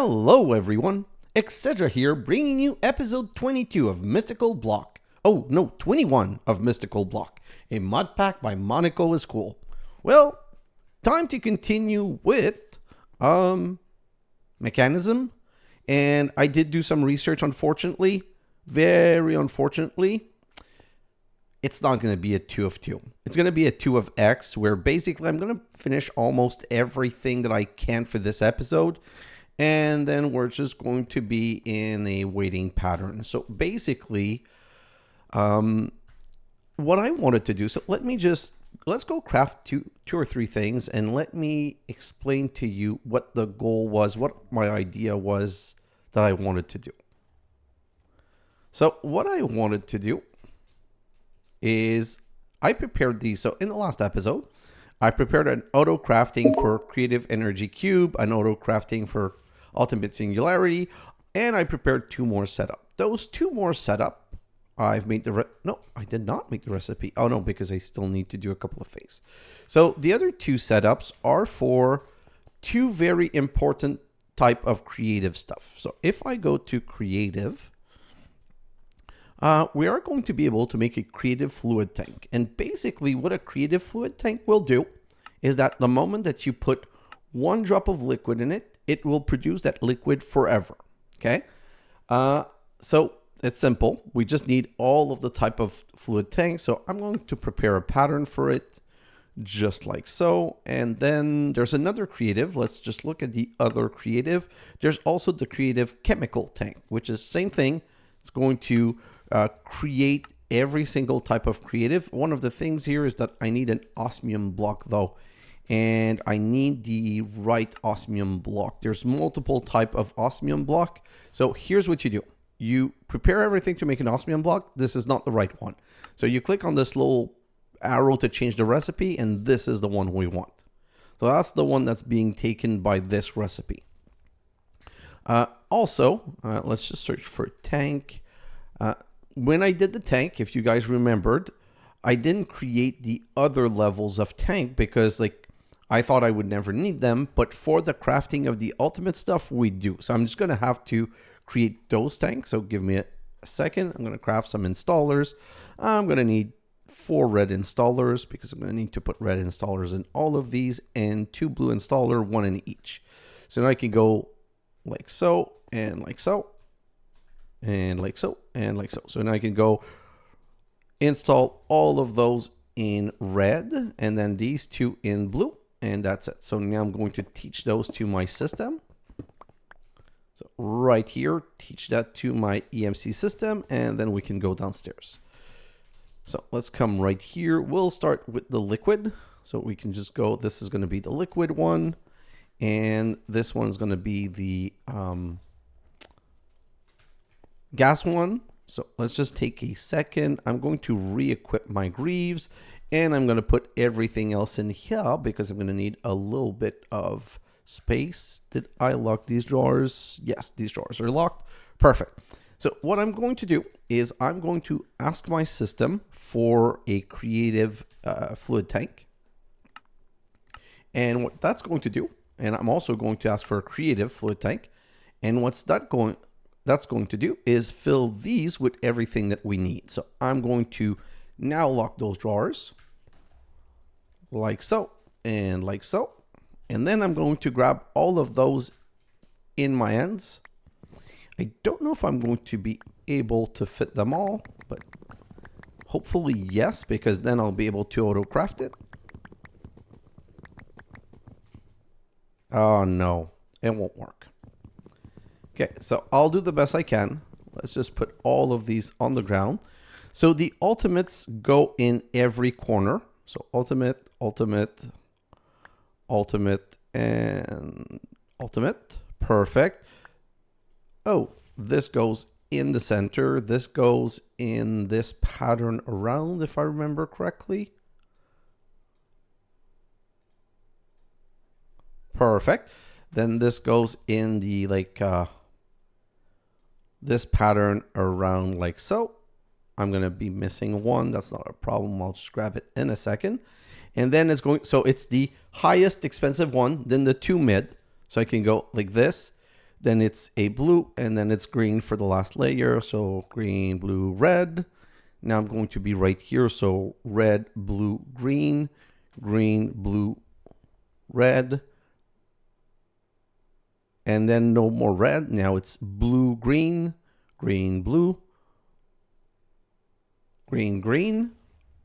Hello everyone, xHedra here, bringing you episode 22 of Mystical Block. Oh no, 21 of Mystical Block, a Modpack by MonicoIsCool. Well, time to continue with Mekanism, and I did do some research. Unfortunately, very unfortunately, it's not going to be a 2 of 2. It's going to be a 2 of X, where basically I'm going to finish almost everything that I can for this episode. And then we're just going to be in a waiting pattern. So basically, what I wanted to do, so let's go craft two or three things, and let me explain to you what the goal was, what my idea was that I wanted to do. So what I wanted to do is I prepared these. So in the last episode, I prepared an auto crafting for Creative Energy Cube, an auto crafting for Ultimate Singularity, and I prepared 2 more setup. Those 2 more setup, I've made no, I did not make the recipe. Oh no, because I still need to do a couple of things. So the other 2 setups are for 2 very important type of creative stuff. So if I go to creative, we are going to be able to make a creative fluid tank. And basically what a creative fluid tank will do is that the moment that you put 1 drop of liquid in it, it will produce that liquid forever. Okay. So it's simple. We just need all of the type of fluid tank. So I'm going to prepare a pattern for it just like so. And then there's another creative. Let's just look at the other creative. There's also the creative chemical tank, which is the same thing. It's going to create every single type of creative. One of the things here is that I need an osmium block though, and I need the right osmium block. There's multiple type of osmium block. So here's what you do. You prepare everything to make an osmium block. This is not the right one. So you click on this little arrow to change the recipe, and this is the one we want. So that's the one that's being taken by this recipe. Also, let's just search for tank. When I did the tank, if you guys remembered, I didn't create the other levels of tank because I thought I would never need them, but for the crafting of the ultimate stuff, we do. So I'm just going to have to create those tanks. So give me a second. I'm going to craft some installers. I'm going to need 4 red installers because I'm going to need to put red installers in all of these, and 2 blue installer, 1 in each. So now I can go like so, and like so, and like so, and like so. So now I can go install all of those in red, and then these 2 in blue. And that's it. So now I'm going to teach those to my system. So right here, teach that to my EMC system, and then we can go downstairs. So let's come right here. We'll start with the liquid. So we can just go, this is going to be the liquid one, and this one's going to be the gas one. So let's just take a second. I'm going to re-equip my greaves, and I'm going to put everything else in here because I'm going to need a little bit of space. Did I lock these drawers? Yes, these drawers are locked. Perfect. So what I'm going to do is I'm going to ask my system for a creative fluid tank. And what that's going to do, and I'm also going to ask for a creative fluid tank. And what's that's going to do is fill these with everything that we need. So I'm going to now lock those drawers like so and like so. And then I'm going to grab all of those in my ends. I don't know if I'm going to be able to fit them all, but hopefully yes, because then I'll be able to auto craft it. Oh no, it won't work. Okay, so I'll do the best I can. Let's just put all of these on the ground. So the ultimates go in every corner. So ultimate, ultimate, ultimate, and ultimate. Perfect. Oh, this goes in the center. This goes in this pattern around, if I remember correctly. Perfect. Then this goes in the this pattern around like so. I'm going to be missing 1. That's not a problem. I'll just grab it in a second. And then it's going, so it's the highest expensive one, then the 2 mid. So I can go like this. then it's a blue, and then it's green for the last layer. So green, blue, red. Now I'm going to be right here. So red, blue, green, green, blue, red. And then no more red. Now it's blue, green, green, blue, green, green.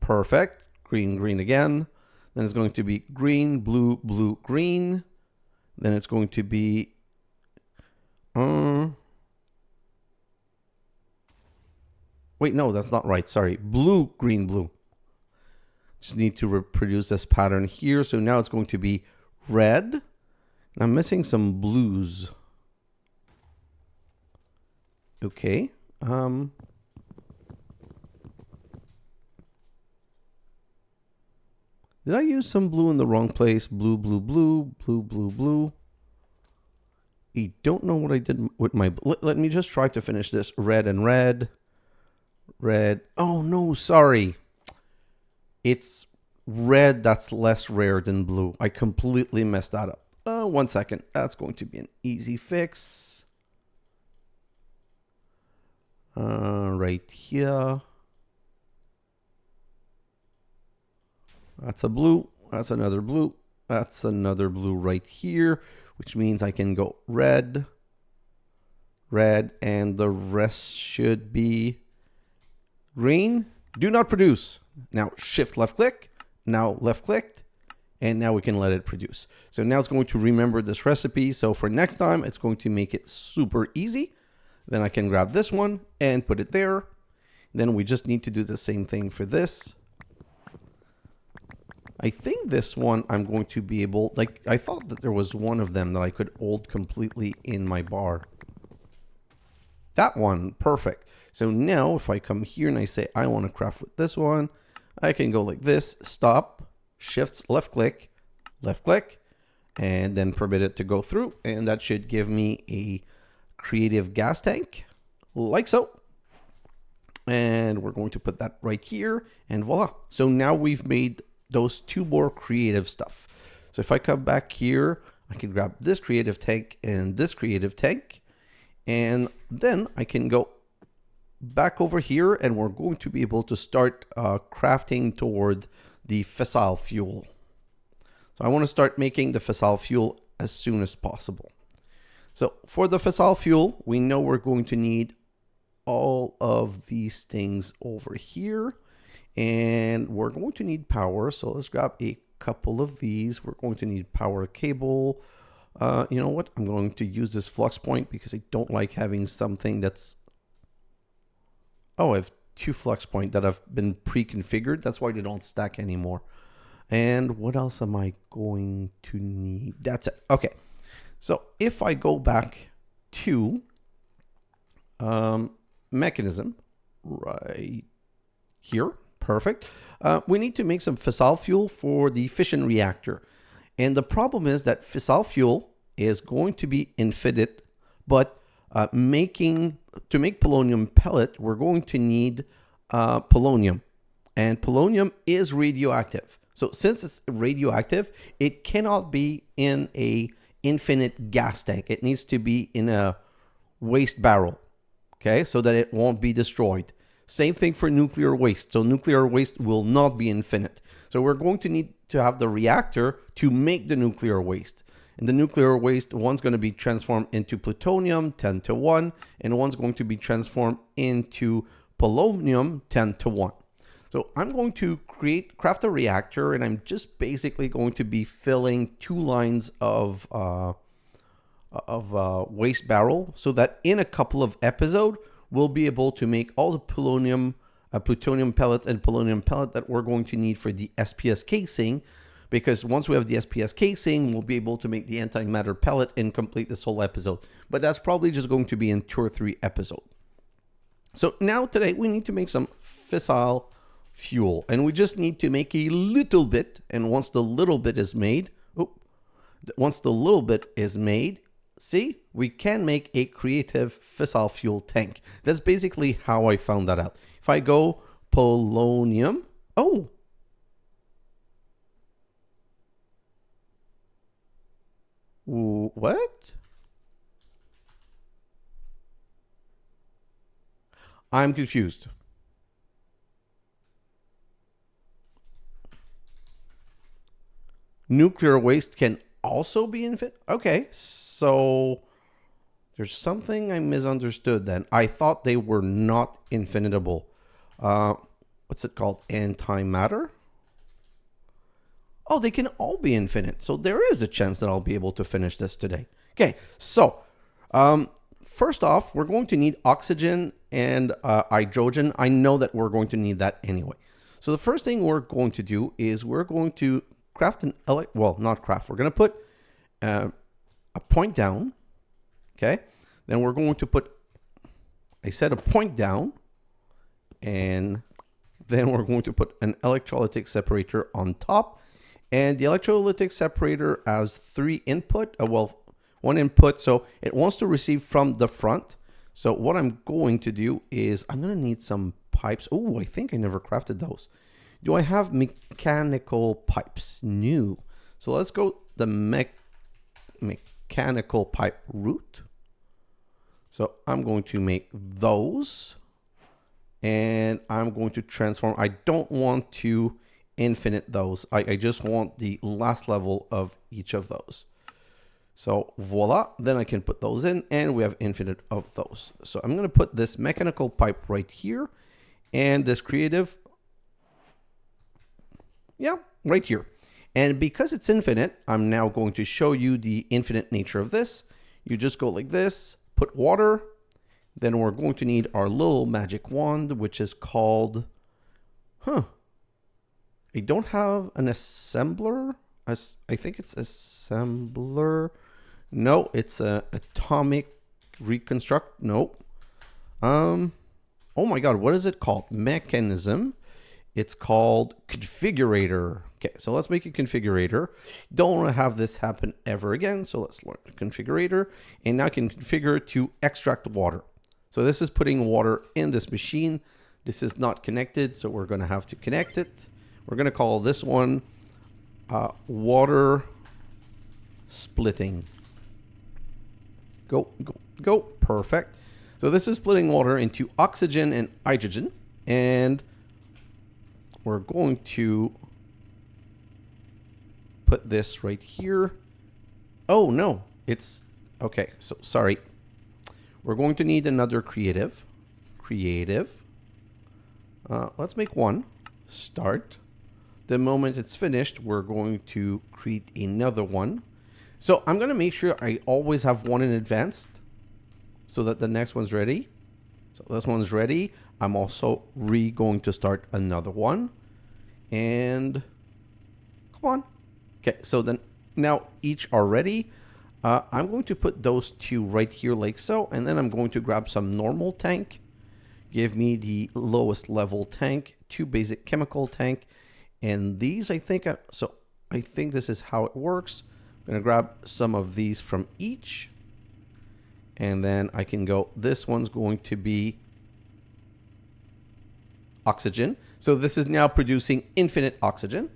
Perfect. Green, green again. Then it's going to be green, blue, blue, green. Then it's going to be wait, no, that's not right. Sorry. Blue, green, blue. Just need to reproduce this pattern here. So now it's going to be red. I'm missing some blues. Okay. Did I use some blue in the wrong place? Blue, blue, blue, blue, blue, blue. I don't know what I did with my... Let me just try to finish this. Red and red. Red. Oh, no, sorry. It's red that's less rare than blue. I completely messed that up. 1 second. That's going to be an easy fix. Right here. That's a blue. That's another blue. That's another blue right here, which means I can go red, red, and the rest should be green. Do not produce. Now shift left click. Now left clicked. And now we can let it produce. So now it's going to remember this recipe. So for next time, it's going to make it super easy. Then I can grab this one and put it there. Then we just need to do the same thing for this. I think this one I'm going to be able, like, I thought that there was one of them that I could hold completely in my bar. That one, perfect. So now if I come here and I say I want to craft with this one, I can go like this, stop, shift, left click, and then permit it to go through. And that should give me a creative gas tank, like so. And we're going to put that right here, and voila. So now we've made those two more creative stuff. So if I come back here, I can grab this creative tank and this creative tank, and then I can go back over here, and we're going to be able to start crafting toward the fissile fuel. So I want to start making the fissile fuel as soon as possible. So for the fissile fuel, we know we're going to need all of these things over here, and we're going to need power. So let's grab a couple of these. We're going to need power cable. You know what? I'm going to use this flux point because I don't like having something that's... Oh, I have 2 flux point that have been pre-configured. That's why they don't stack anymore. And what else am I going to need? That's it. Okay. So if I go back to Mekanism right here, perfect. We need to make some fissile fuel for the fission reactor. And the problem is that fissile fuel is going to be infinite, but to make polonium pellet, we're going to need polonium. And polonium is radioactive. So since it's radioactive, it cannot be in a infinite gas tank. It needs to be in a waste barrel, okay, so that it won't be destroyed. Same thing for nuclear waste. So nuclear waste will not be infinite. So we're going to need to have the reactor to make the nuclear waste. And the nuclear waste, one's going to be transformed into plutonium 10-1, and one's going to be transformed into polonium 10-1. So I'm going to craft a reactor, and I'm just basically going to be filling 2 lines of waste barrel, so that in a couple of episodes, we'll be able to make all the plutonium pellet and polonium pellet that we're going to need for the SPS casing. Because once we have the SPS casing, we'll be able to make the antimatter pellet and complete this whole episode. But that's probably just going to be in 2 or 3 episodes. So now today we need to make some fissile fuel. And we just need to make a little bit. And once the little bit is made, see, we can make a creative fissile fuel tank. That's basically how I found that out. If I go polonium, what? I'm confused. Nuclear waste can also be infinite? Okay, so there's something I misunderstood then. I thought they were not infinitable. What's it called? Antimatter? Oh, they can all be infinite. So there is a chance that I'll be able to finish this today. Okay, so first off, we're going to need oxygen and hydrogen. I know that we're going to need that anyway. So the first thing we're going to do is we're going to craft an well, not craft. We're going to put a point down. Okay, then we're going to put, I said a point down, and then we're going to put an electrolytic separator on top. And the electrolytic separator has 3 input, well, 1 input, so it wants to receive from the front. So what I'm going to do is I'm going to need some pipes. Oh, I think I never crafted those. Do I have mechanical pipes? No. So let's go the mechanical pipe route. So I'm going to make those, and I'm going to transform. I don't want to infinite those. I just want the last level of each of those. So voila, then I can put those in, and we have infinite of those. So I'm going to put this mechanical pipe right here, and this creative, yeah, right here. And because it's infinite, I'm now going to show you the infinite nature of this. You just go like this, put water, then we're going to need our little magic wand, which is called, I don't have an assembler. I think it's assembler. No, it's a atomic reconstruct. No. Oh my God, what is it called? Mechanism. It's called configurator. Okay, so let's make a configurator. Don't want to have this happen ever again. So let's learn the configurator. And now I can configure to extract water. So this is putting water in this machine. This is not connected, so we're going to have to connect it. We're going to call this one water splitting. Go, go, go. Perfect. So this is splitting water into oxygen and hydrogen. And we're going to put this right here. Oh, no. It's okay. So sorry. We're going to need another creative. Let's make one. Start. The moment it's finished, we're going to create another one. So I'm going to make sure I always have one in advance so that the next one's ready. So this one's ready. I'm also going to start another one. And come on. Okay, so then now each are ready. I'm going to put those 2 right here like so. And then I'm going to grab some normal tank. Give me the lowest level tank, 2 basic chemical tank. And these, I think this is how it works. I'm going to grab some of these from each. And then I can go, this one's going to be oxygen. So this is now producing infinite oxygen.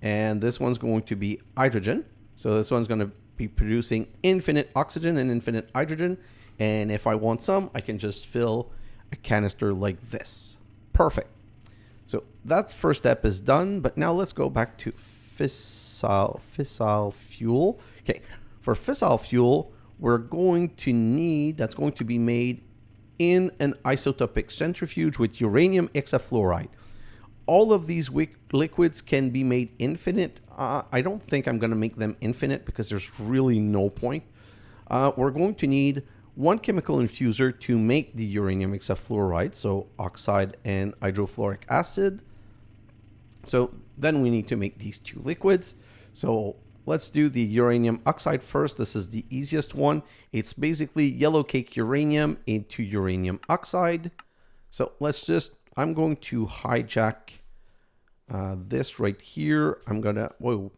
And this one's going to be hydrogen. So this one's going to be producing infinite oxygen and infinite hydrogen. And if I want some, I can just fill a canister like this. Perfect. So that first step is done, but now let's go back to fissile fuel. Okay, for fissile fuel, we're going to need, that's going to be made in an isotopic centrifuge with uranium hexafluoride. All of these liquids can be made infinite. I don't think I'm going to make them infinite because there's really no point. We're going to need 1 chemical infuser to make the uranium hexafluoride, so oxide and hydrofluoric acid. So then we need to make these 2 liquids. So let's do the uranium oxide first. This is the easiest one. It's basically yellow cake uranium into uranium oxide. So I'm going to hijack this right here. I'm gonna, whoa,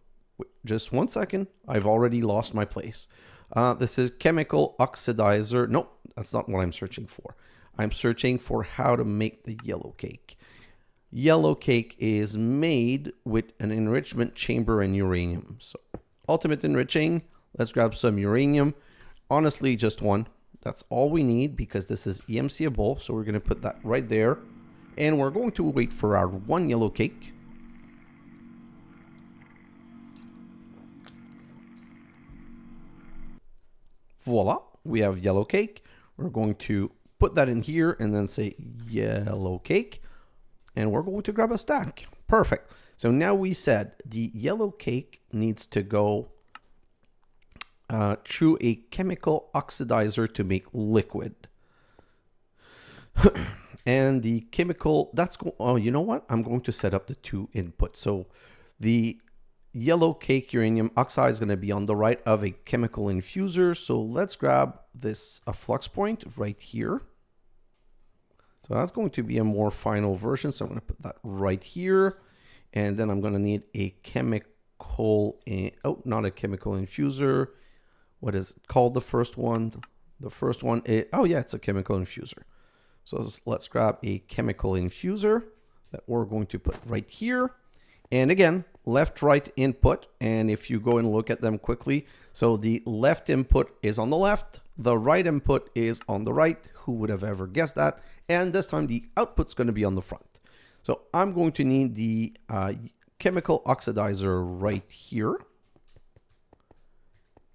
just 1 second. I've already lost my place. This is chemical oxidizer. Nope, that's not what I'm searching for. I'm searching for how to make the yellow cake. Yellow cake is made with an enrichment chamber and uranium. So ultimate enriching, let's grab some uranium. Honestly, just 1. That's all we need because this is EMCable. So we're going to put that right there. And we're going to wait for our one yellow cake. Voila, we have yellow cake. We're going to put that in here and then say yellow cake. And we're going to grab a stack. Perfect. So now we said the yellow cake needs to go through a chemical oxidizer to make liquid. And the chemical, oh, you know what? I'm going to set up the 2 inputs. So the yellow cake uranium oxide is going to be on the right of a chemical infuser. So let's grab this flux point right here. So that's going to be a more final version. So I'm going to put that right here. And then I'm going to need a chemical, not a chemical infuser. What is it called? The first one? The first one is, oh yeah, it's a chemical infuser. So let's grab a chemical infuser that we're going to put right here. And again, left, right input. And if you go and look at them quickly, so the left input is on the left, the right input is on the right. Who would have ever guessed that? And this time the output's going to be on the front. So I'm going to need the chemical oxidizer right here.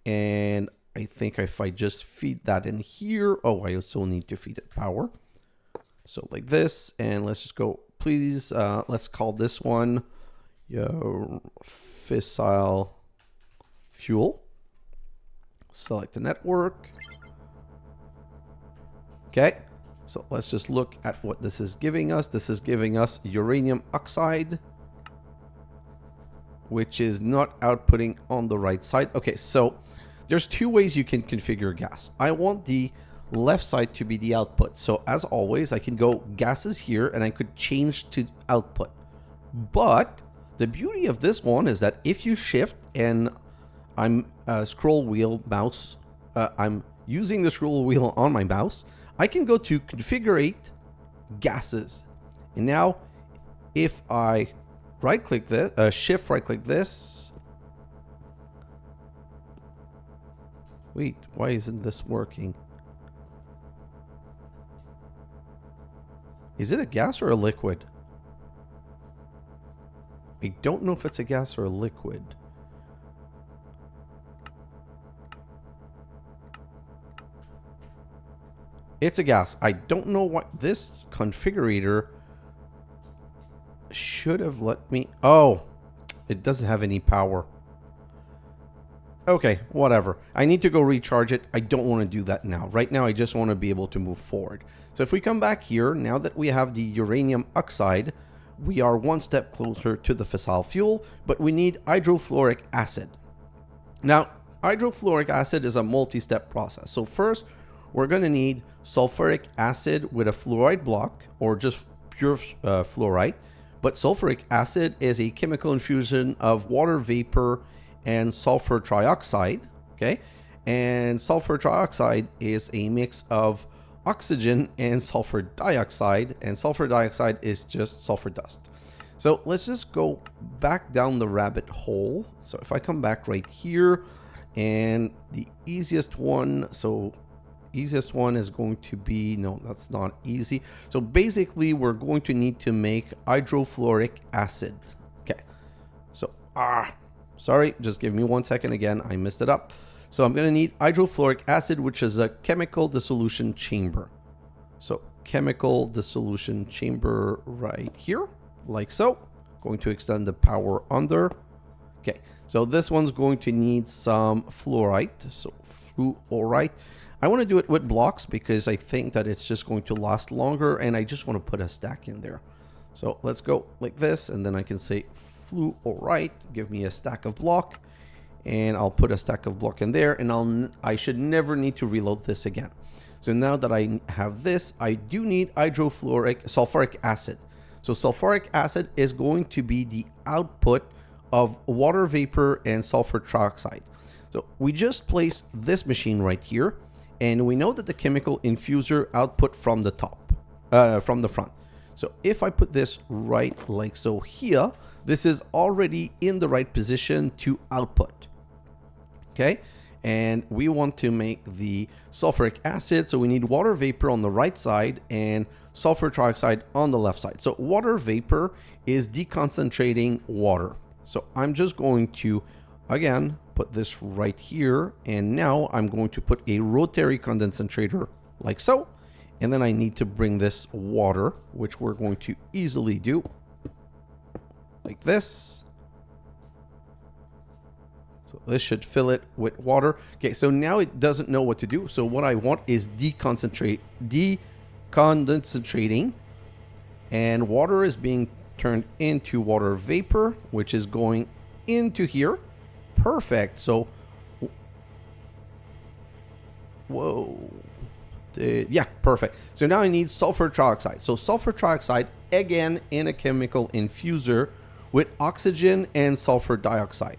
And I think if I just feed that in here, oh, I also need to feed it power. So like this, and let's just go, please, let's call this one your fissile fuel. Select the network. Okay, so let's just look at what this is giving us. This is giving us uranium oxide, which is not outputting on the right side. Okay, so there's 2 ways you can configure gas. I want the left side to be the output. So as always, I can go gases here and I could change to output. But the beauty of this one is that if you shift and I'm scroll wheel mouse, I'm using the scroll wheel on my mouse, I can go to configure gases. And now if I right click this, shift right click this. Wait, why isn't this working? Is it a gas or a liquid? I don't know if it's a gas or a liquid. It's a gas. I don't know what this configurator should have let me. Oh, it doesn't have any power. Okay, whatever. I need to go recharge it. I don't want to do that now. Right now, I just want to be able to move forward. So if we come back here, now that we have the uranium oxide, we are one step closer to the fissile fuel, but we need hydrofluoric acid. Now, hydrofluoric acid is a multi-step process. So first, we're going to need sulfuric acid with a fluoride block, or just pure fluoride. But sulfuric acid is a chemical infusion of water vapor and sulfur trioxide, okay? And sulfur trioxide is a mix of oxygen and sulfur dioxide, and sulfur dioxide is just sulfur dust. So let's just go back down the rabbit hole. So if I come back right here, and the easiest one, so easiest one is going to be, no, that's not easy. So basically we're going to need to make hydrofluoric acid. Okay, so sorry, just give me 1 second again, I messed it up. So I'm going to need hydrofluoric acid, which is a chemical dissolution chamber. So chemical dissolution chamber right here, like so. Going to extend the power under. Okay, so this one's going to need some fluorite. So fluorite. I want to do it with blocks because I think that it's just going to last longer, and I just want to put a stack in there. So let's go like this, and then I can say fluorite, give me a stack of block. And I'll put a stack of block in there, and I should never need to reload this again. So now that I have this, I do need sulfuric acid. So sulfuric acid is going to be the output of water vapor and sulfur trioxide. So we just place this machine right here, and we know that the chemical infuser output from the top, from the front. So if I put this right like so here, this is already in the right position to output. Okay, and we want to make the sulfuric acid. So we need water vapor on the right side and sulfur trioxide on the left side. So water vapor is deconcentrating water. So I'm just going to, again, put this right here. And now I'm going to put a rotary condensator like so. And then I need to bring this water, which we're going to easily do like this. So this should fill it with water. Okay, so now it doesn't know what to do. So what I want is decondensating, and water is being turned into water vapor, which is going into here. Perfect. So, whoa. Yeah, perfect. So now I need sulfur trioxide. So sulfur trioxide, again, in a chemical infuser with oxygen and sulfur dioxide.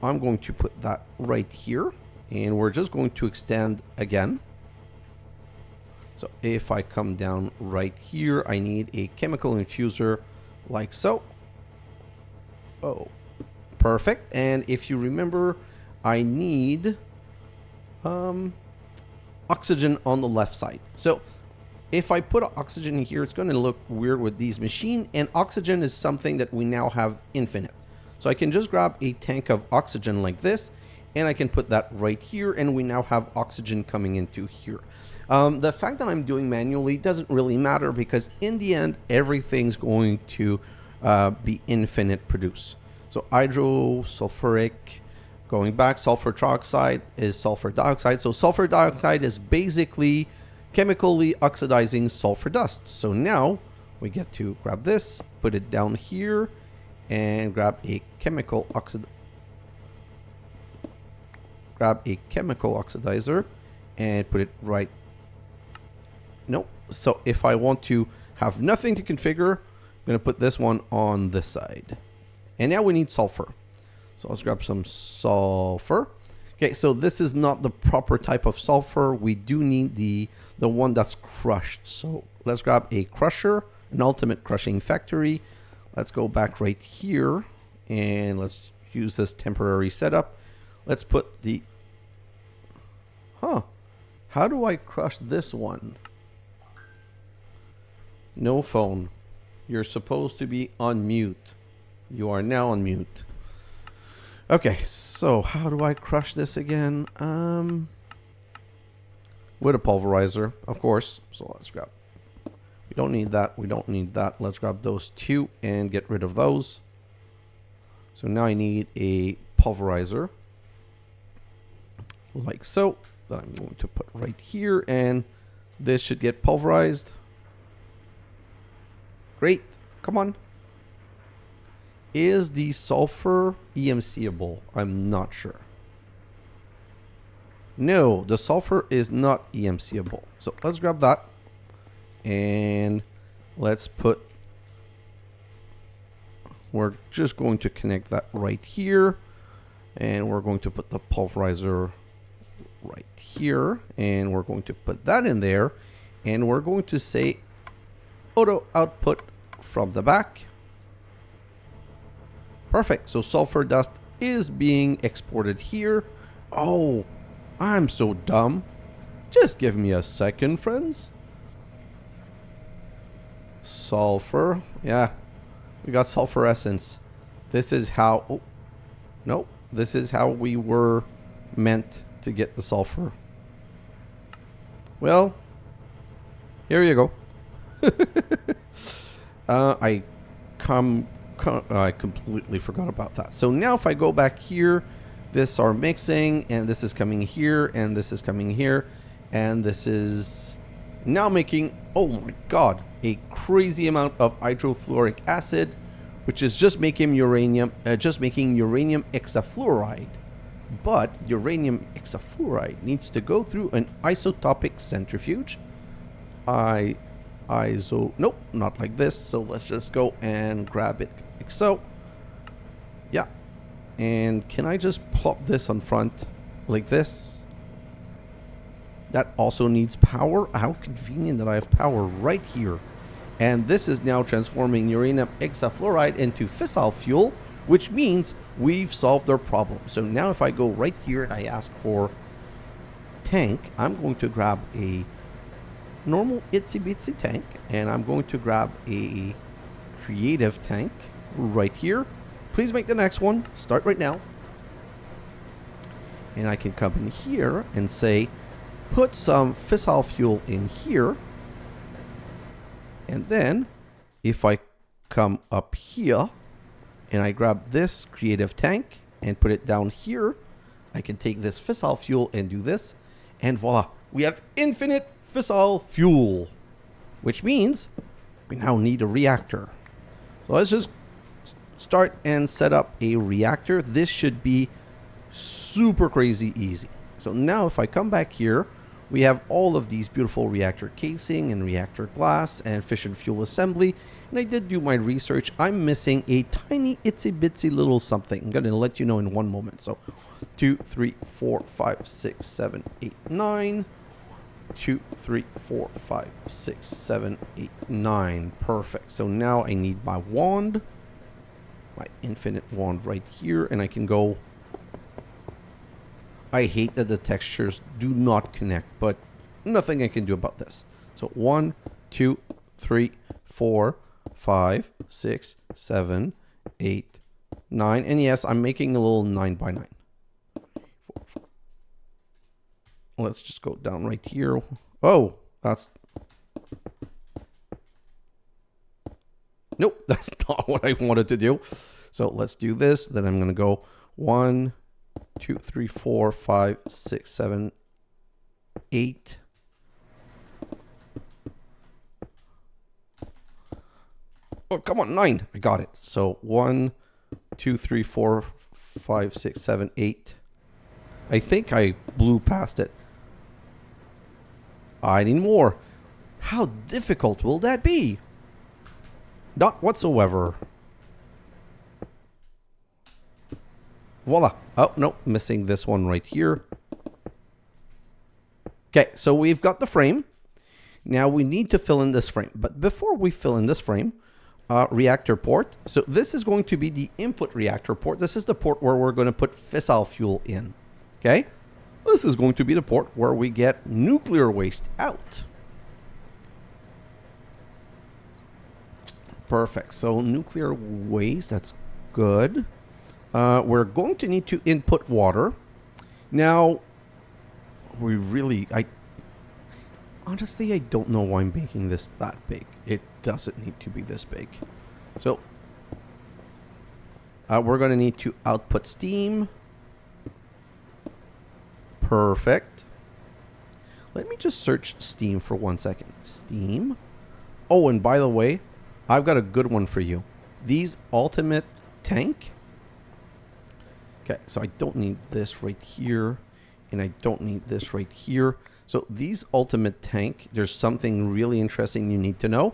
I'm going to put that right here, and we're just going to extend again. So if I come down right here, I need a chemical infuser like so. Oh, perfect. And if you remember, I need oxygen on the left side. So if I put oxygen here, it's going to look weird with these machines, and oxygen is something that we now have infinite. So I can just grab a tank of oxygen like this, and I can put that right here, and we now have oxygen coming into here. The fact that I'm doing manually doesn't really matter, because in the end, everything's going to be infinite produce. So hydrosulfuric, going back, sulfur trioxide is sulfur dioxide. So sulfur dioxide is basically chemically oxidizing sulfur dust. So now we get to grab this, put it down here, and grab a chemical oxidizer and put it right. Nope. So if I want to have nothing to configure, I'm going to put this one on this side. And now we need sulfur. So let's grab some sulfur. Okay, so this is not the proper type of sulfur. We do need the one that's crushed. So let's grab a crusher, an ultimate crushing factory. Let's go back right here, and let's use this temporary setup. Let's put the... How do I crush this one? No phone. You're supposed to be on mute. You are now on mute. Okay, so how do I crush this again? With a pulverizer, of course. So let's grab... We don't need that. We don't need that. Let's grab those two and get rid of those. So now I need a pulverizer. Like so. That I'm going to put right here. And this should get pulverized. Great. Come on. Is the sulfur EMCable? I'm not sure. No, the sulfur is not EMCable. So let's grab that. And let's put... We're just going to connect that right here. And we're going to put the pulverizer right here. And we're going to put that in there. And we're going to say auto output from the back. Perfect. So sulfur dust is being exported here. Oh, I'm so dumb. Just give me a second, friends. Sulfur. Yeah, we got sulfur essence. This is how... Oh, no. This is how we were meant to get the sulfur. Well, here you go. I completely forgot about that. So now if I go back here, this are mixing, and this is coming here, and this is coming here, and this is now making, oh my god, a crazy amount of hydrofluoric acid, which is just making uranium hexafluoride. But uranium hexafluoride needs to go through an isotopic centrifuge. Nope, not like this. So let's just go and grab it like so. Yeah. And can I just plop this on front like this? That also needs power. How convenient that I have power right here. And this is now transforming uranium hexafluoride into fissile fuel, which means we've solved our problem. So now if I go right here and I ask for tank, I'm going to grab a normal itsy bitsy tank, and I'm going to grab a creative tank right here. Please make the next one. Start right now. And I can come in here and say, put some fissile fuel in here. And then if I come up here and I grab this creative tank and put it down here, I can take this fissile fuel and do this. And voila, we have infinite fissile fuel, which means we now need a reactor. So let's just start and set up a reactor. This should be super crazy easy. So now if I come back here, we have all of these beautiful reactor casing and reactor glass and fission fuel assembly. And I did do my research. I'm missing a tiny itsy bitsy little something. I'm going to let you know in one moment. So 2, 3, 4, 5, 6, 7, 8, 9. 2, 3, 4, 5, 6, 7, 8, 9. Perfect. So now I need my wand, my infinite wand right here, and I can go. I hate that the textures do not connect, but nothing I can do about this. So 1, 2, 3, 4, 5, 6, 7, 8, 9. And yes, I'm making a little 9 by 9. Let's just go down right here. Oh, that's... Nope, that's not what I wanted to do. So let's do this. Then I'm going to go 1, 2, 3, 4, 5, 6, 7, 8. Oh, come on, 9. I got it. So 1, 2, 3, 4, 5, 6, 7, 8. I think I blew past it. I need more. How difficult will that be? Not whatsoever. Voila. Oh, no, missing this one right here. Okay, so we've got the frame. Now we need to fill in this frame. But before we fill in this frame, reactor port. So this is going to be the input reactor port. This is the port where we're going to put fissile fuel in. Okay? This is going to be the port where we get nuclear waste out. Perfect. So nuclear waste, that's good. We're going to need to input water. Now, honestly, I don't know why I'm making this that big. It doesn't need to be this big. So, we're going to need to output steam. Perfect. Let me just search Steam for 1 second. Steam. Oh, and by the way, I've got a good one for you. These ultimate tank. Okay, so I don't need this right here, and I don't need this right here. So these ultimate tank, there's something really interesting you need to know.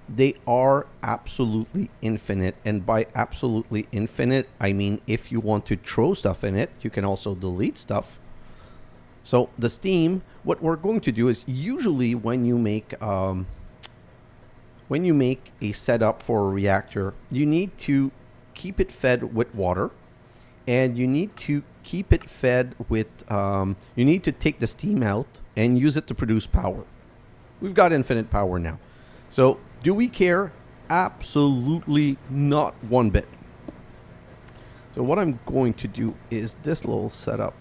They are absolutely infinite, and by absolutely infinite, I mean if you want to throw stuff in it, you can also delete stuff. So the steam, what we're going to do is usually when you make a setup for a reactor, you need to keep it fed with water, and you need to keep it fed with, you need to take the steam out and use it to produce power. We've got infinite power now. So do we care? Absolutely not one bit. So what I'm going to do is this little setup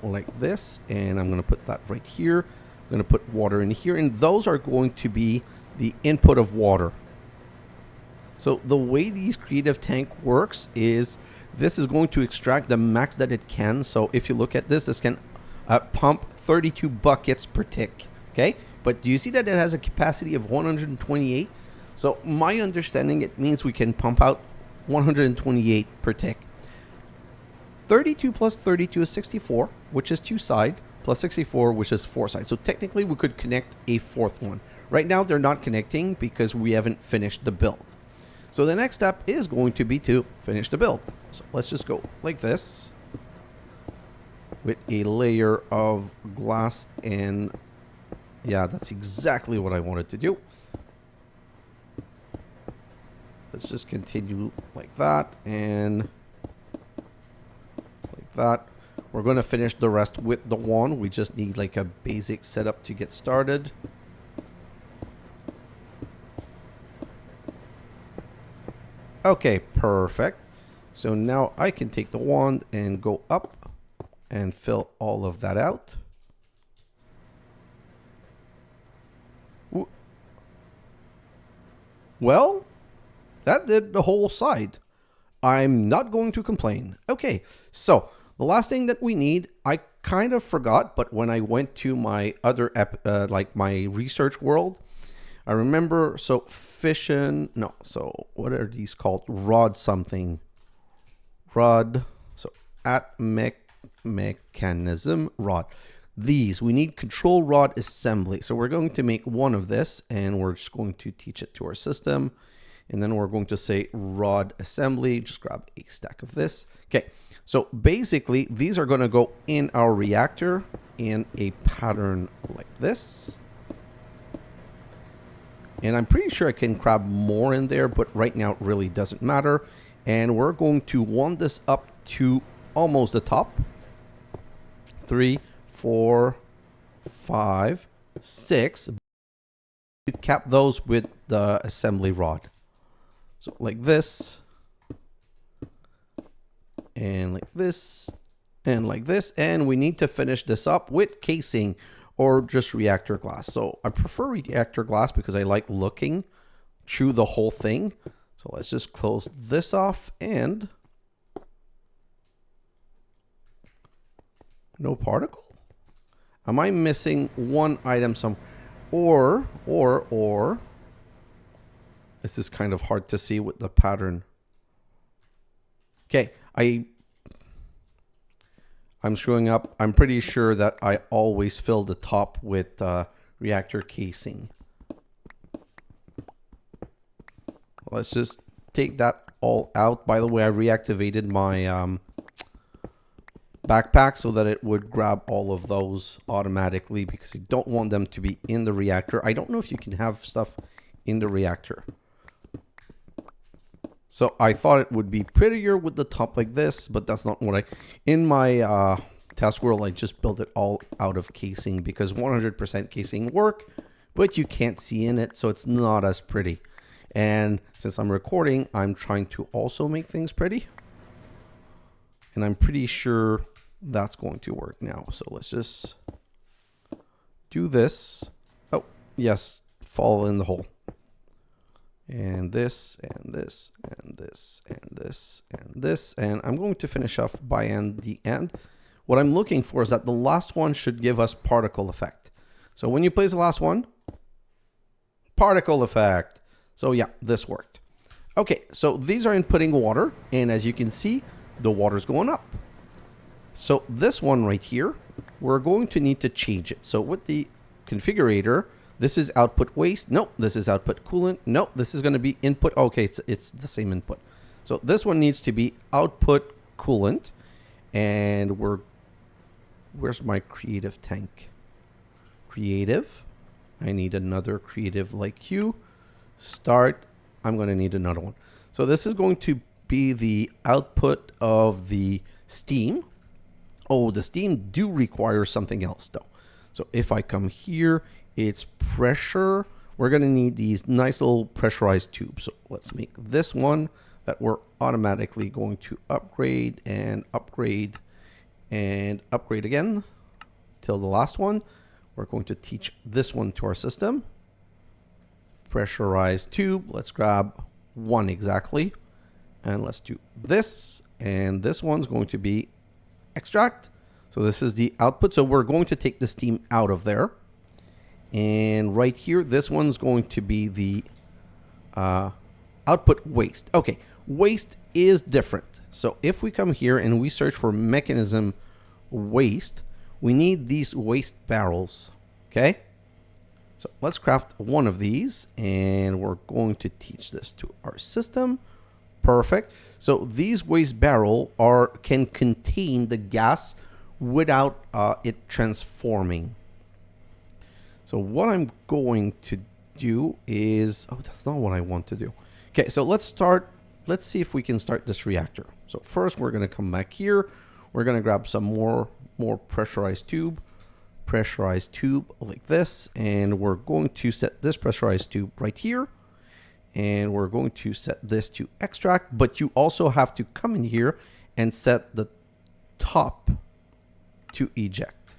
like this, and I'm going to put that right here. I'm going to put water in here, and those are going to be the input of water. So the way these creative tank works is this is going to extract the max that it can. So if you look at this, this can pump 32 buckets per tick. Okay, but do you see that it has a capacity of 128? So my understanding, it means we can pump out 128 per tick. 32 plus 32 is 64, which is 2 side, plus 64, which is 4 side. So technically we could connect a fourth one. Right now they're not connecting because we haven't finished the build. So the next step is going to be to finish the build. So let's just go like this with a layer of glass, and yeah, that's exactly what I wanted to do. let's just continue like that and like that. We're going to finish the rest with the wand. We just need like a basic setup to get started. Okay, perfect. So now I can take the wand and go up and fill all of that out. Well, that did the whole side. I'm not going to complain. Okay, so the last thing that we need, I kind of forgot, but when I went to my other like my research world, I remember, so fission, no, so what are these called? Rod something. Rod, so at Mekanism, rod. These, we need control rod assembly. So we're going to make one of this and we're just going to teach it to our system. And then we're going to say rod assembly, just grab a stack of this. Okay, so basically these are going to go in our reactor in a pattern like this. And I'm pretty sure I can grab more in there, but right now it really doesn't matter. And we're going to wand this up to almost the top. 3, 4, 5, 6. To cap those with the assembly rod. So like this. And like this. And like this. And we need to finish this up with casing. Or just reactor glass. So I prefer reactor glass because I like looking through the whole thing. So let's just close this off and no particle. Am I missing one item or this is kind of hard to see with the pattern. Okay, I'm screwing up. I'm pretty sure that I always fill the top with reactor casing. Let's just take that all out. By the way, I reactivated my backpack so that it would grab all of those automatically because you don't want them to be in the reactor. I don't know if you can have stuff in the reactor. So I thought it would be prettier with the top like this, but that's not what in my test world, I just built it all out of casing because 100% casing work, but you can't see in it, so it's not as pretty. And since I'm recording, I'm trying to also make things pretty. And I'm pretty sure that's going to work now. So let's just do this. Oh, yes, fall in the hole. And this, and this, and this, and this, and this. And I'm going to finish off by the end. What I'm looking for is that the last one should give us particle effect. So when you place the last one, particle effect. So yeah, this worked. Okay, so these are inputting water. And as you can see, the water's going up. So this one right here, we're going to need to change it. So with the configurator, this is output waste. Nope, this is output coolant. Nope, this is going to be input. Okay, it's the same input. So this one needs to be output coolant. And where's my creative tank? Creative. I need another creative like you. Start. I'm going to need another one. So this is going to be the output of the steam. Oh, the steam do require something else though. So if I come here, it's pressure. We're going to need these nice little pressurized tubes. So let's make this one that we're automatically going to upgrade and upgrade and upgrade again till the last one. We're going to teach this one to our system. Pressurized tube. Let's grab one exactly. And let's do this. And this one's going to be extract. So this is the output. So we're going to take the steam out of there. And right here, this one's going to be the output waste. Okay, waste is different. So if we come here and we search for mechanism waste, we need these waste barrels. Okay, so let's craft one of these and we're going to teach this to our system. Perfect. So these waste barrel can contain the gas without it transforming. So what I'm going to do is, oh, that's not what I want to do. Okay, so let's start. Let's see if we can start this reactor. So first we're going to come back here. We're going to grab some more pressurized tube like this. And we're going to set this pressurized tube right here. And we're going to set this to extract. But you also have to come in here and set the top to eject.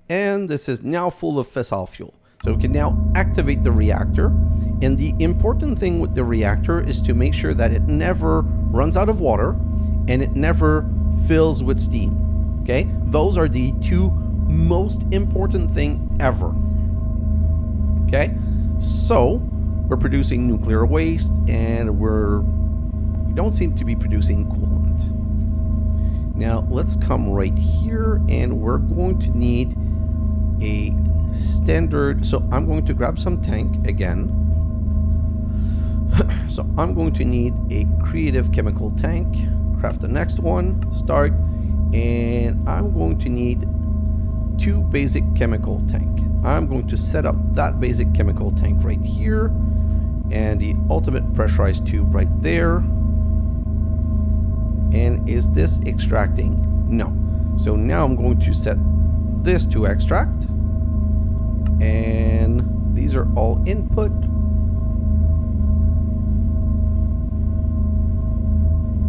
And this is now full of fissile fuel. So we can now activate the reactor. And the important thing with the reactor is to make sure that it never runs out of water and it never fills with steam. Okay? Those are the two most important things ever. Okay? So we're producing nuclear waste and we don't seem to be producing coolant. Now let's come right here and we're going to need a standard. So I'm going to grab some tank again. So I'm going to need a creative chemical tank. Craft the next one. Start. And I'm going to need 2 basic chemical tank. I'm going to set up that basic chemical tank right here. And the ultimate pressurized tube right there. And is this extracting? No. So now I'm going to set this to extract. And these are all input.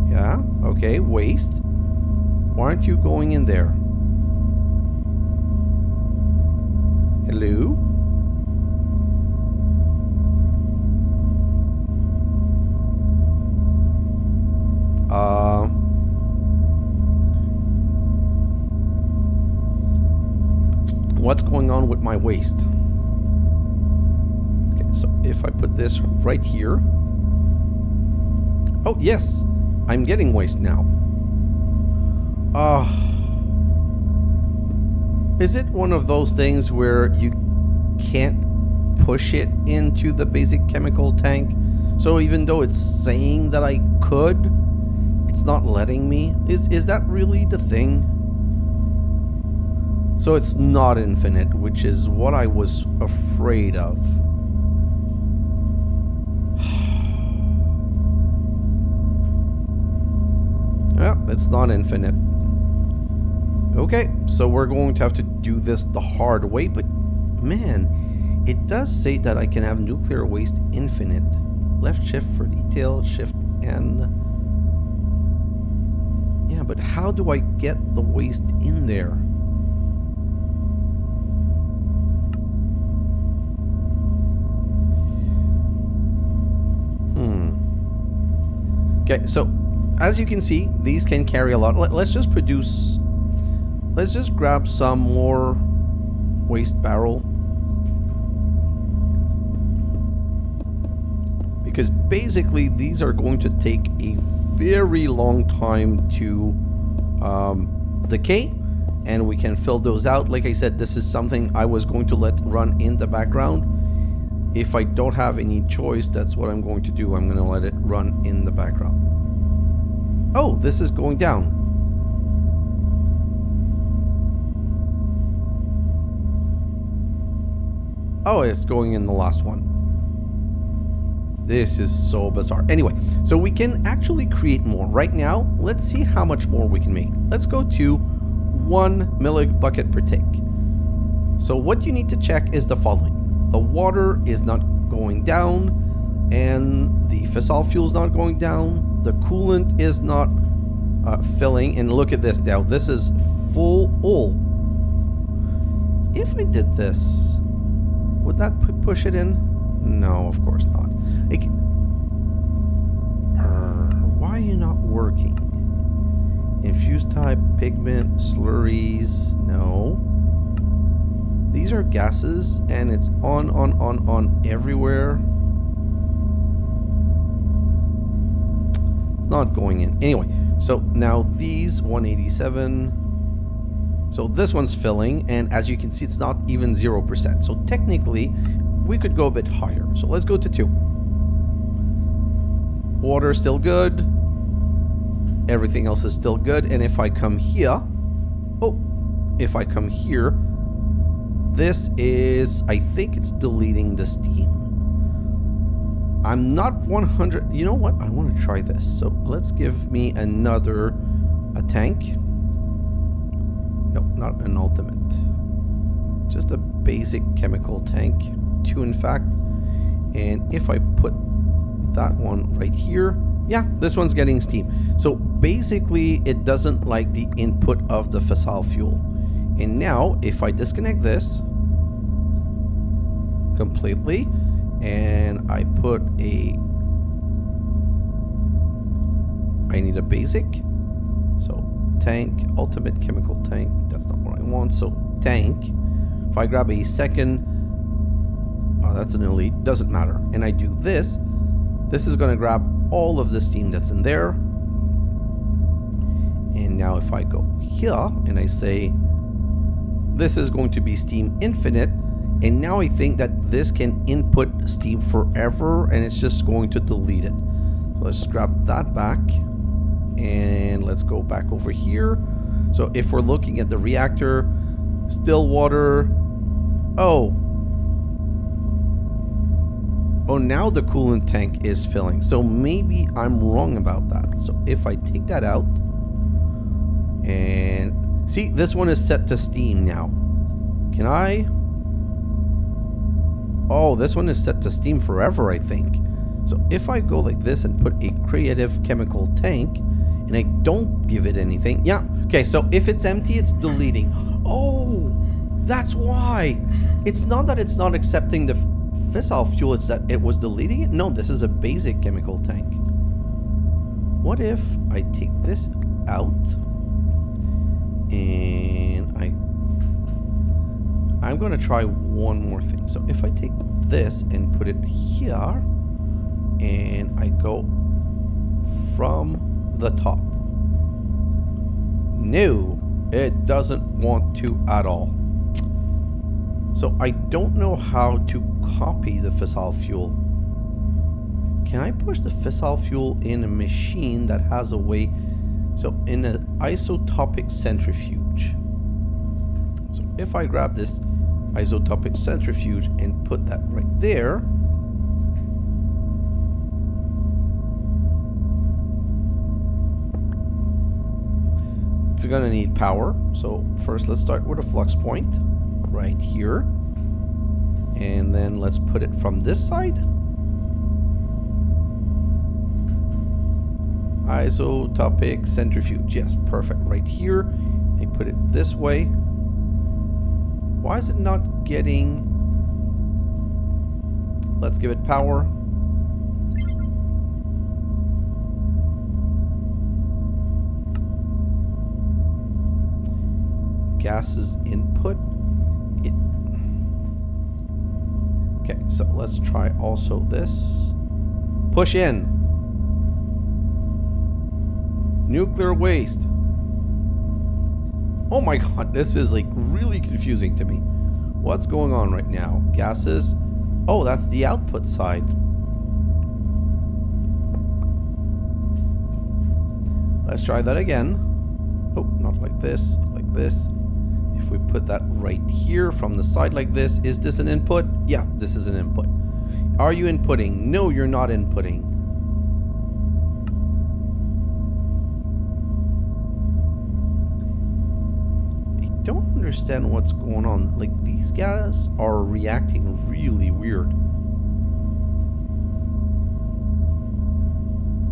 Yeah, okay, waste. Why aren't you going in there? Hello? What's going on with my waste? Okay, so if I put this right here. Oh, yes. I'm getting waste now. Is it one of those things where you can't push it into the basic chemical tank? So even though it's saying that I could, it's not letting me? Is that really the thing? So it's not infinite, which is what I was afraid of. Yeah, it's not infinite. Okay, so we're going to have to do this the hard way, but man, it does say that I can have nuclear waste infinite. Left shift for detail, shift N. Yeah, but how do I get the waste in there? Okay, so as you can see, these can carry a lot. Let's just grab some more waste barrel. Because basically these are going to take a very long time to decay. And we can fill those out. Like I said, this is something I was going to let run in the background. If I don't have any choice, that's what I'm going to do. I'm going to let it run in the background. Oh, this is going down. Oh, it's going in the last one. This is so bizarre. Anyway, so we can actually create more. Right now, let's see how much more we can make. Let's go to 1 millibucket per tick. So what you need to check is the following. The water is not going down, and the fissile fuel is not going down. The coolant is not filling. And look at this now. This is full. If I did this, would that push it in? No, of course not. Like, why are you not working? Infused type, pigment, slurries. No. These are gases, and it's on everywhere. It's not going in. Anyway, so now these 187. So this one's filling, and as you can see, it's not even 0%. So technically, we could go a bit higher. So let's go to 2. Water still good. Everything else is still good. And if I come here, this is, I think it's deleting the steam. I'm not 100. You know what? I want to try this. So let's give me another tank. No, not an ultimate. Just a basic chemical tank. 2 in fact. And if I put that one right here, yeah, this one's getting steam. So basically it doesn't like the input of the fissile fuel. And now if I disconnect this completely and I put I need a basic. So tank, ultimate chemical tank, that's not what I want. So tank, if I grab a second, oh, that's an elite, doesn't matter. And I do this, this is gonna grab all of the steam that's in there. And now if I go here and I say, this is going to be steam infinite. And now I think that this can input steam forever and it's just going to delete it. So let's grab that back and let's go back over here. So if we're looking at the reactor, still water. Oh, now the coolant tank is filling. So maybe I'm wrong about that. So if I take that out and see, this one is set to steam now. Can I? Oh, this one is set to steam forever, I think. So if I go like this and put a creative chemical tank and I don't give it anything. Yeah. Okay. So if it's empty, it's deleting. Oh, that's why. It's not that it's not accepting the fissile fuel, it's that it was deleting it. No, this is a basic chemical tank. What if I take this out and I'm going to try one more thing. So if I take this and put it here and I go from the top. No, it doesn't want to at all. So I don't know how to copy the fissile fuel. Can I push the fissile fuel in a machine that has a way? So in an isotopic centrifuge. So if I grab this isotopic centrifuge and put that right there, it's gonna need power. So first let's start with a flux point right here, and then let's put it from this side. Isotopic centrifuge, yes, perfect, right here. I put it this way. Why is it not getting? Let's give it power. Gases input. Okay, so let's try also this. Push in. Nuclear waste. Oh my god, this is like really confusing to me. What's going on right now? Gases. Oh, that's the output side. Let's try that again. Oh, not like this, like this. If we put that right here from the side like this, is this an input? Yeah, this is an input. Are you inputting? No, you're not inputting. I don't understand what's going on. Like, these guys are reacting really weird.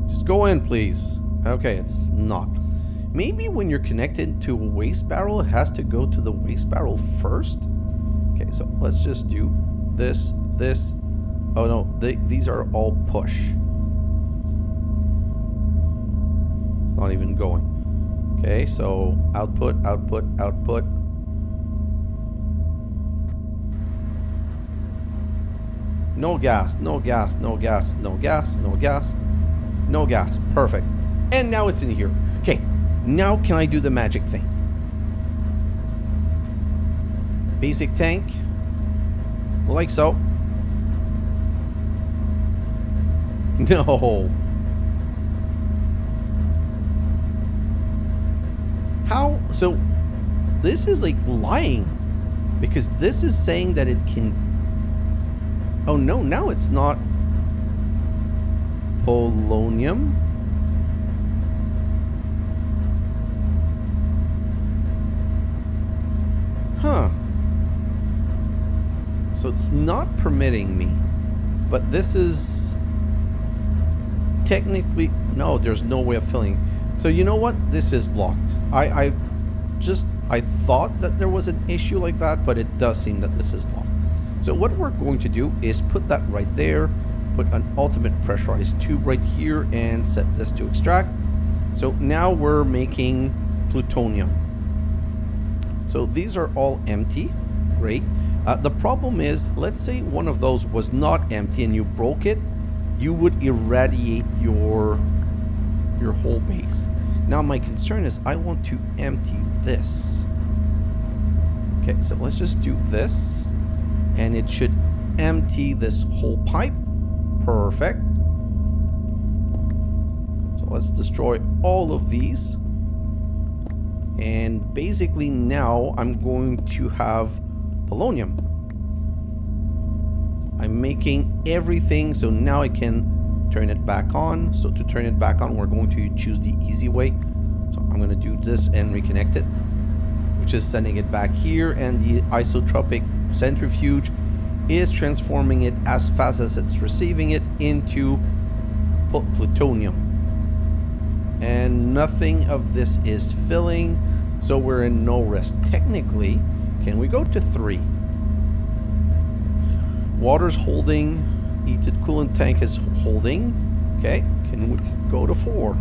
Just go in, please. Okay, it's not. Maybe when you're connected to a waste barrel, it has to go to the waste barrel first. Okay, so let's just do this, this. Oh no, these are all push. It's not even going. Okay, so output, output, output. No gas, no gas, no gas, no gas, no gas, no gas. Perfect. And now it's in here. Okay. Now can I do the magic thing? Basic tank. Like so. No. How? So this is like lying. Because this is saying that it can... Oh no, now it's not... polonium. Huh. So it's not permitting me. But this is technically... No, there's no way of filling. So you know what? This is blocked. I thought that there was an issue like that, but it does seem that this is blocked. So what we're going to do is put that right there, put an ultimate pressurized tube right here, and set this to extract. So now we're making plutonium. So these are all empty. Great. The problem is, let's say one of those was not empty and you broke it, you would irradiate your whole base. Now my concern is I want to empty this. Okay, so let's just do this, and it should empty this whole pipe. Perfect. So let's destroy all of these. And basically now I'm going to have polonium. I'm making everything, so now I can turn it back on. So to turn it back on, we're going to choose the easy way. So I'm going to do this and reconnect it, which is sending it back here, and the isotropic centrifuge is transforming it as fast as it's receiving it into plutonium. And nothing of this is filling, so we're in no risk. Technically, can we go to 3? Water's holding. Heated coolant tank is holding. Okay, can we go to 4?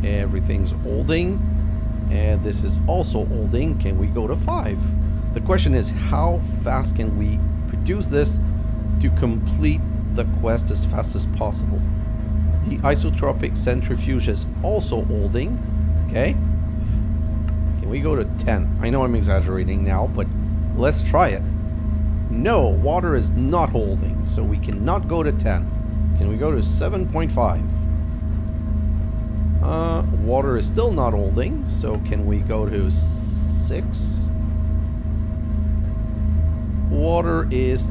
Everything's holding. And this is also holding. Can we go to 5? The question is, how fast can we produce this to complete the quest as fast as possible? The isotropic centrifuge is also holding. Okay. Can we go to 10? I know I'm exaggerating now, but let's try it. No, water is not holding, so we cannot go to 10. Can we go to 7.5? Water is still not holding, so can we go to 6? Water is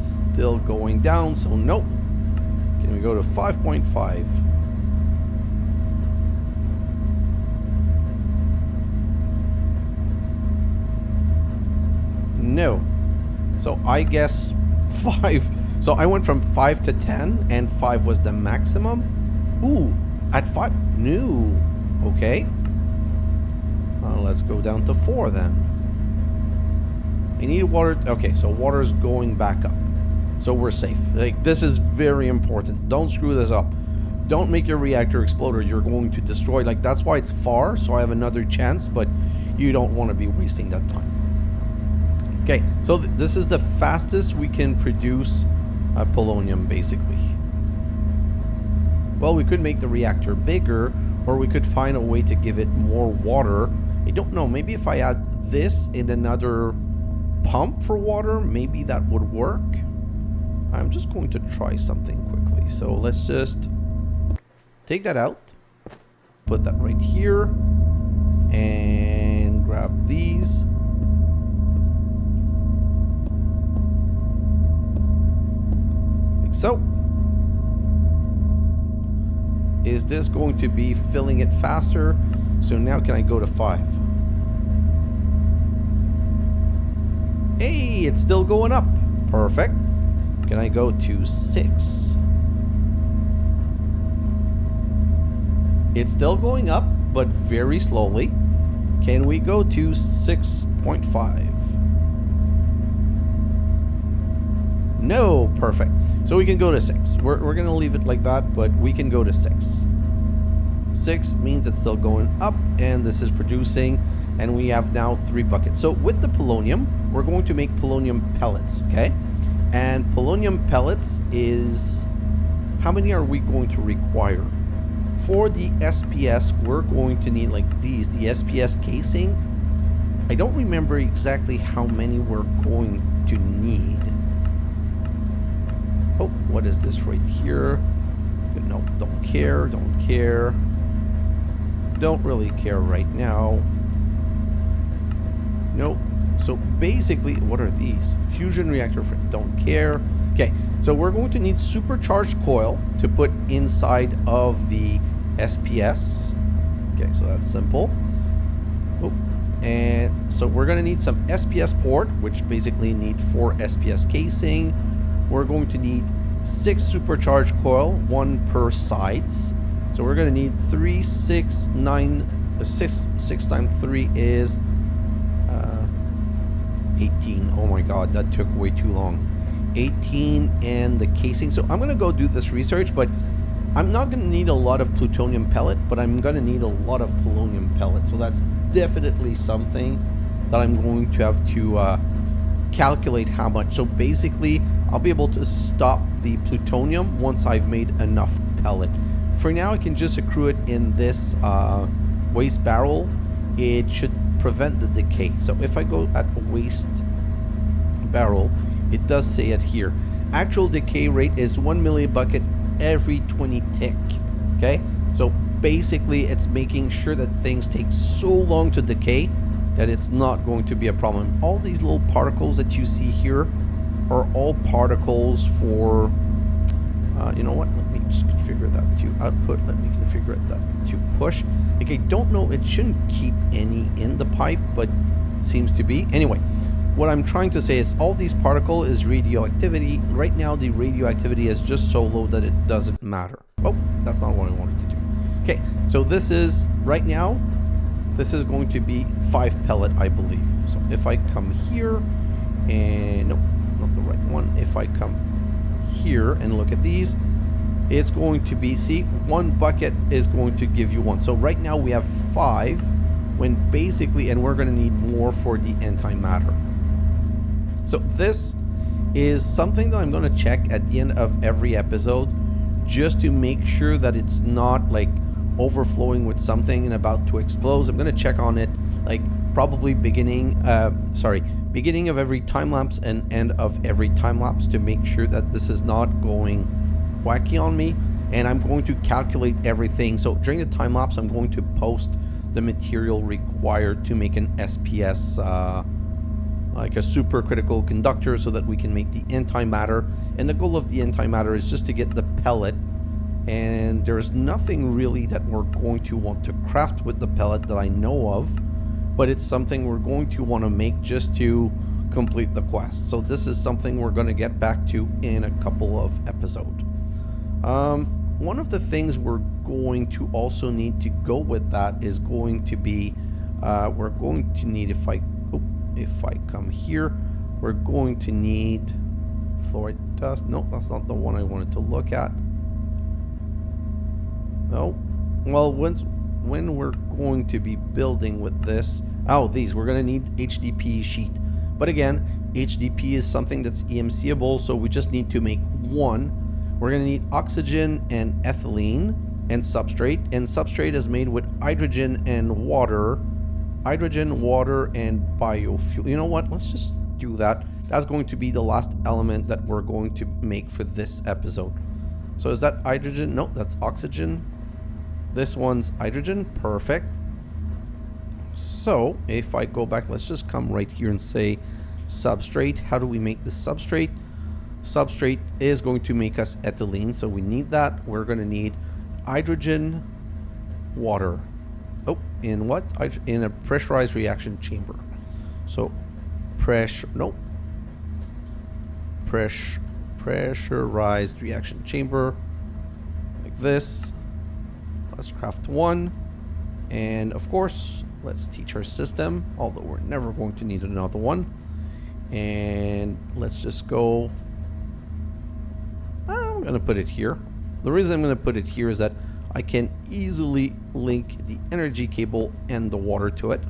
still going down, so nope. Can we go to 5.5? No. So I guess 5. So I went from 5 to 10, and 5 was the maximum. Ooh, at 5. No. Okay. Let's go down to 4 then. I need water. Okay, so water is going back up. So we're safe. Like, this is very important. Don't screw this up. Don't make your reactor explode or you're going to destroy. Like, that's why it's far, so I have another chance, but you don't want to be wasting that time. Okay, so this is the fastest we can produce polonium, basically. Well, we could make the reactor bigger, or we could find a way to give it more water. I don't know, maybe if I add this in another pump for water, maybe that would work. I'm just going to try something quickly. So let's just take that out, put that right here, and grab these. Like so. Is this going to be filling it faster? So now can I go to 5? Hey, it's still going up. Perfect. Can I go to 6? It's still going up, but very slowly. Can we go to 6.5? No, perfect. So we can go to 6. We're going to leave it like that, but we can go to 6. 6 means it's still going up, and this is producing, and we have now 3 buckets. So with the polonium, we're going to make polonium pellets, okay? And polonium pellets is... how many are we going to require? For the SPS, we're going to need like these, the SPS casing. I don't remember exactly how many we're going to need. Oh, what is this right here? No, don't care, don't care. Don't really care right now. Nope, so basically, what are these? Fusion reactor, don't care. Okay, so we're going to need supercharged coil to put inside of the SPS. Okay, so that's simple. Oh, and so we're going to need some SPS port, which basically need 4 SPS casing. We're going to need 6 supercharged coil, 1 per sides. So we're going to need 3, 6, 9, 6 times 3 is 18. Oh my god, that took way too long. 18 and the casing. So I'm going to go do this research, but I'm not going to need a lot of plutonium pellet, but I'm going to need a lot of polonium pellet. So that's definitely something that I'm going to have to calculate how much. So basically, I'll be able to stop the plutonium once I've made enough pellet. For now, I can just accrue it in this waste barrel. It should prevent the decay. So if I go at the waste barrel, it does say it here. Actual decay rate is 1 millibucket every 20 tick. Okay, so basically it's making sure that things take so long to decay that it's not going to be a problem. All these little particles that you see here are all particles for you know what, let me just configure that to output. Let me configure that to push. Like, I don't know, it shouldn't keep any in the pipe, but it seems to be. Anyway, what I'm trying to say is all these particles is radioactivity. Right now the radioactivity is just so low that it doesn't matter. Oh, that's not what I wanted to do. Okay, so this is, right now, this is going to be 5 pellet, I believe. So if I come here, and nope, not the right one. If I come here and look at these, it's going to be, see, 1 bucket is going to give you 1. So right now we have 5, when basically, and we're going to need more for the antimatter. So this is something that I'm going to check at the end of every episode, just to make sure that it's not like overflowing with something and about to explode. I'm going to check on it like probably beginning of every time lapse and end of every time lapse to make sure that this is not going wacky on me. And I'm going to calculate everything. So during the time lapse, I'm going to post the material required to make an SPS like a supercritical conductor, so that we can make the antimatter. And the goal of the antimatter is just to get the pellet, and there's nothing really that we're going to want to craft with the pellet that I know of, but it's something we're going to want to make just to complete the quest. So this is something we're going to get back to in a couple of episodes. One of the things we're going to also need to go with that is going to be we're going to need, if I come here, we're going to need fluoride dust. No, that's not the one I wanted to look at. No. Well, when we're going to be building with this, we're going to need HDP sheet. But again, HDP is something that's EMCable, so we just need to make 1. We're going to need oxygen and ethylene and substrate. And substrate is made with hydrogen and water. Hydrogen, water, and biofuel. You know what? Let's just do that. That's going to be the last element that we're going to make for this episode. So is that hydrogen? No, that's oxygen. This one's hydrogen. Perfect. So if I go back, let's just come right here and say substrate. How do we make the substrate? Substrate is going to make us ethylene, so we need that. We're going to need hydrogen, water. Oh, in what? In a pressurized reaction chamber. So pressurized reaction chamber, like this. Let's craft 1, and of course let's teach our system, although we're never going to need another one. And let's just go, I'm going to put it here. The reason I'm going to put it here is that I can easily link the energy cable and the water to it.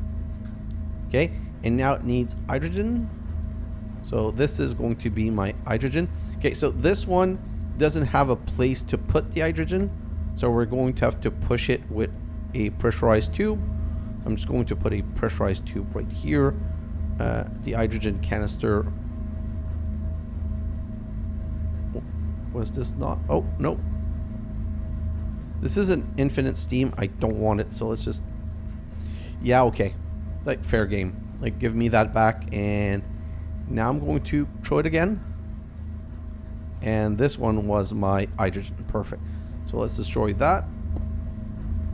Okay, and now it needs hydrogen. So this is going to be my hydrogen. Okay, so this one doesn't have a place to put the hydrogen, so we're going to have to push it with a pressurized tube. I'm just going to put a pressurized tube right here. The hydrogen canister. Was this not? Oh, no. This is an infinite steam. I don't want it, so let's just... Yeah, okay. Like, fair game. Like, give me that back. And now I'm going to throw it again. And this one was my hydrogen. Perfect. So let's destroy that.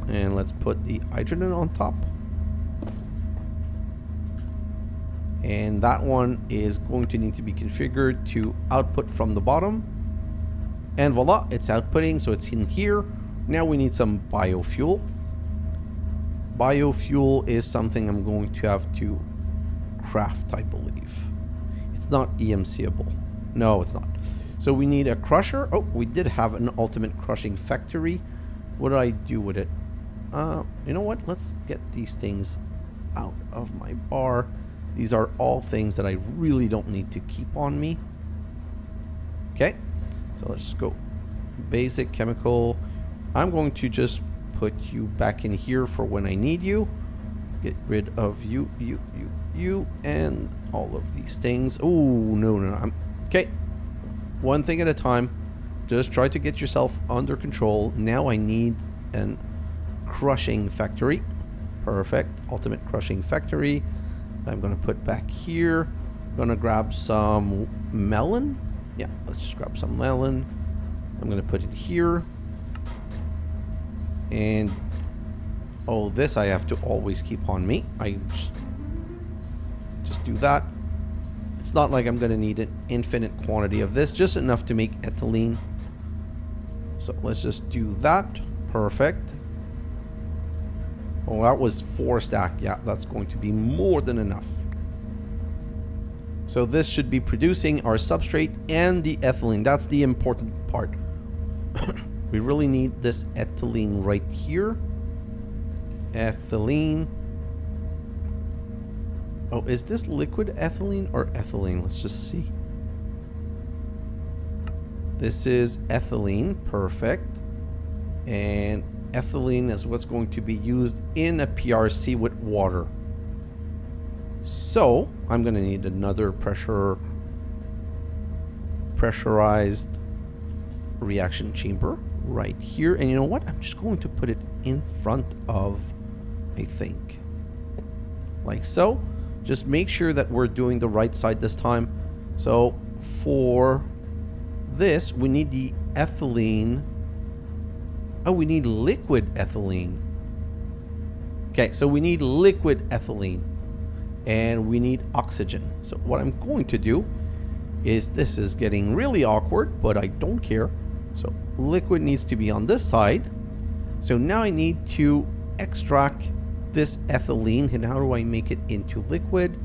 And let's put the hydrogen on top. And that one is going to need to be configured to output from the bottom. And voila, it's outputting, so it's in here. Now we need some biofuel. Biofuel is something I'm going to have to craft, I believe. It's not EMCable. No, it's not. So we need a crusher. Oh, we did have an ultimate crushing factory. What do I do with it? You know what? Let's get these things out of my bar. These are all things that I really don't need to keep on me. Okay, so let's go. Basic chemical. I'm going to just put you back in here for when I need you. Get rid of you, and all of these things. Oh, no. Okay. One thing at a time. Just try to get yourself under control. Now I need an crushing factory. Perfect. Ultimate crushing factory. I'm going to put back here. I'm going to grab some melon. Yeah, let's just grab some melon. I'm going to put it here. And oh, this I have to always keep on me. I just do that. It's not like I'm going to need an infinite quantity of this, just enough to make ethylene. So let's just do that. Perfect. Oh, that was 4 stack. Yeah, that's going to be more than enough. So this should be producing our substrate and the ethylene. That's the important part. We really need this ethylene right here. Ethylene. Oh, is this liquid ethylene or ethylene? Let's just see. This is ethylene. Perfect. And ethylene is what's going to be used in a PRC with water. So I'm going to need another pressurized reaction chamber right here. And you know what? I'm just going to put it in front of, I think, like so. Just make sure that we're doing the right side this time. So for this, we need the ethylene. Oh, we need liquid ethylene. Okay, so we need liquid ethylene. And we need oxygen. So what I'm going to do is, this is getting really awkward, but I don't care. So liquid needs to be on this side. So now I need to extract this ethylene. And how do I make it into liquid?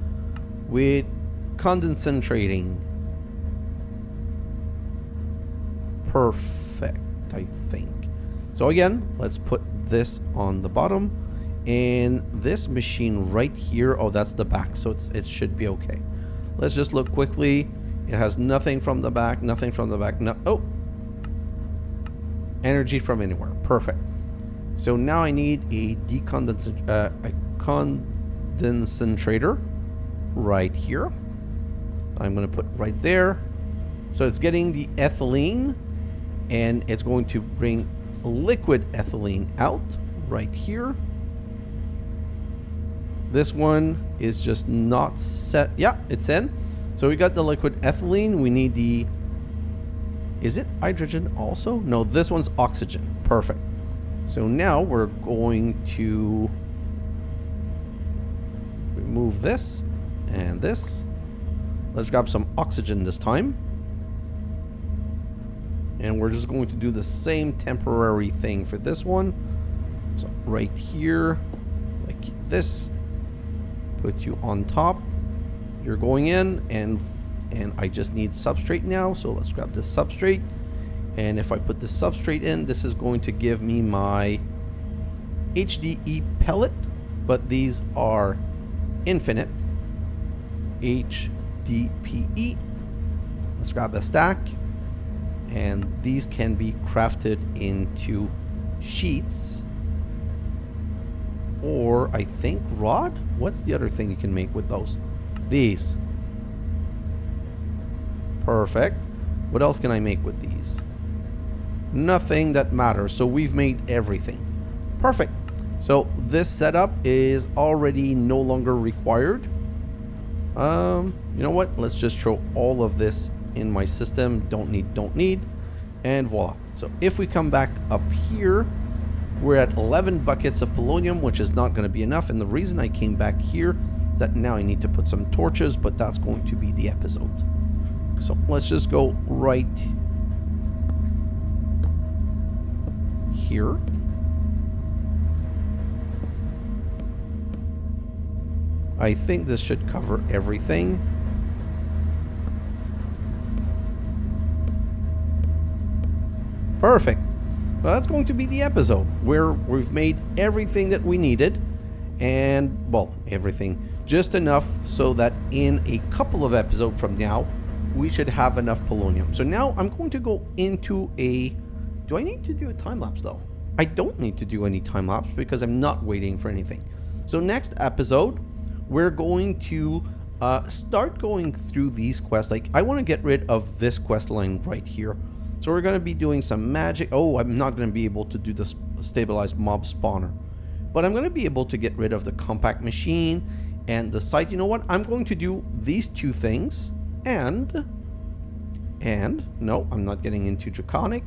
With condensating. Perfect, I think. So again, let's put this on the bottom. And this machine right here, oh, that's the back, so it should be okay. Let's just look quickly. It has nothing from the back, nothing from the back. No, oh, energy from anywhere. Perfect. So now I need a condensator right here. I'm going to put right there. So it's getting the ethylene, and it's going to bring liquid ethylene out right here. This one is just not set. Yeah, it's in. So we got the liquid ethylene. We need the... Is it hydrogen also? No, this one's oxygen. Perfect. So now we're going to remove this and this. Let's grab some oxygen this time. And we're just going to do the same temporary thing for this one. So right here, like this. Put you on top. You're going in, and I just need substrate now. So let's grab this substrate. And if I put this substrate in, this is going to give me my HDE pellet, but these are infinite. HDPE. Let's grab a stack. And these can be crafted into sheets. Or I think rod? What's the other thing you can make with those? These. Perfect. What else can I make with these? Nothing that matters. So we've made everything. Perfect. So this setup is already no longer required. You know what? Let's just throw all of this in my system. Don't need. And voila. So if we come back up here, we're at 11 buckets of polonium, which is not going to be enough. And the reason I came back here is that now I need to put some torches, but that's going to be the episode. So let's just go right here. I think this should cover everything. Perfect. Well, that's going to be the episode where we've made everything that we needed. And, well, everything. Just enough so that in a couple of episodes from now, we should have enough polonium. So now I'm going to go into a... Do I need to do a time-lapse, though? I don't need to do any time-lapse because I'm not waiting for anything. So next episode, we're going to start going through these quests. Like, I want to get rid of this quest line right here. So we're going to be doing some magic. Oh, I'm not going to be able to do the stabilized mob spawner. But I'm going to be able to get rid of the compact machine and the site. You know what? I'm going to do these two things. And no, I'm not getting into Draconic.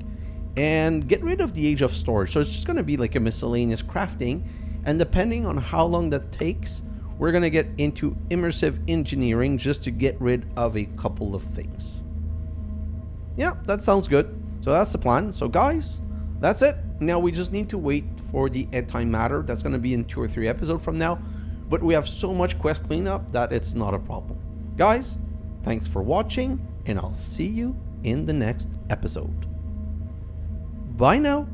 And get rid of the Age of Storage. So it's just going to be like a miscellaneous crafting. And depending on how long that takes, we're going to get into immersive engineering just to get rid of a couple of things. Yeah, that sounds good. So that's the plan. So guys, that's it. Now we just need to wait for the antimatter. That's going to be in 2 or 3 episodes from now. But we have so much quest cleanup that it's not a problem. Guys, thanks for watching, and I'll see you in the next episode. Bye now.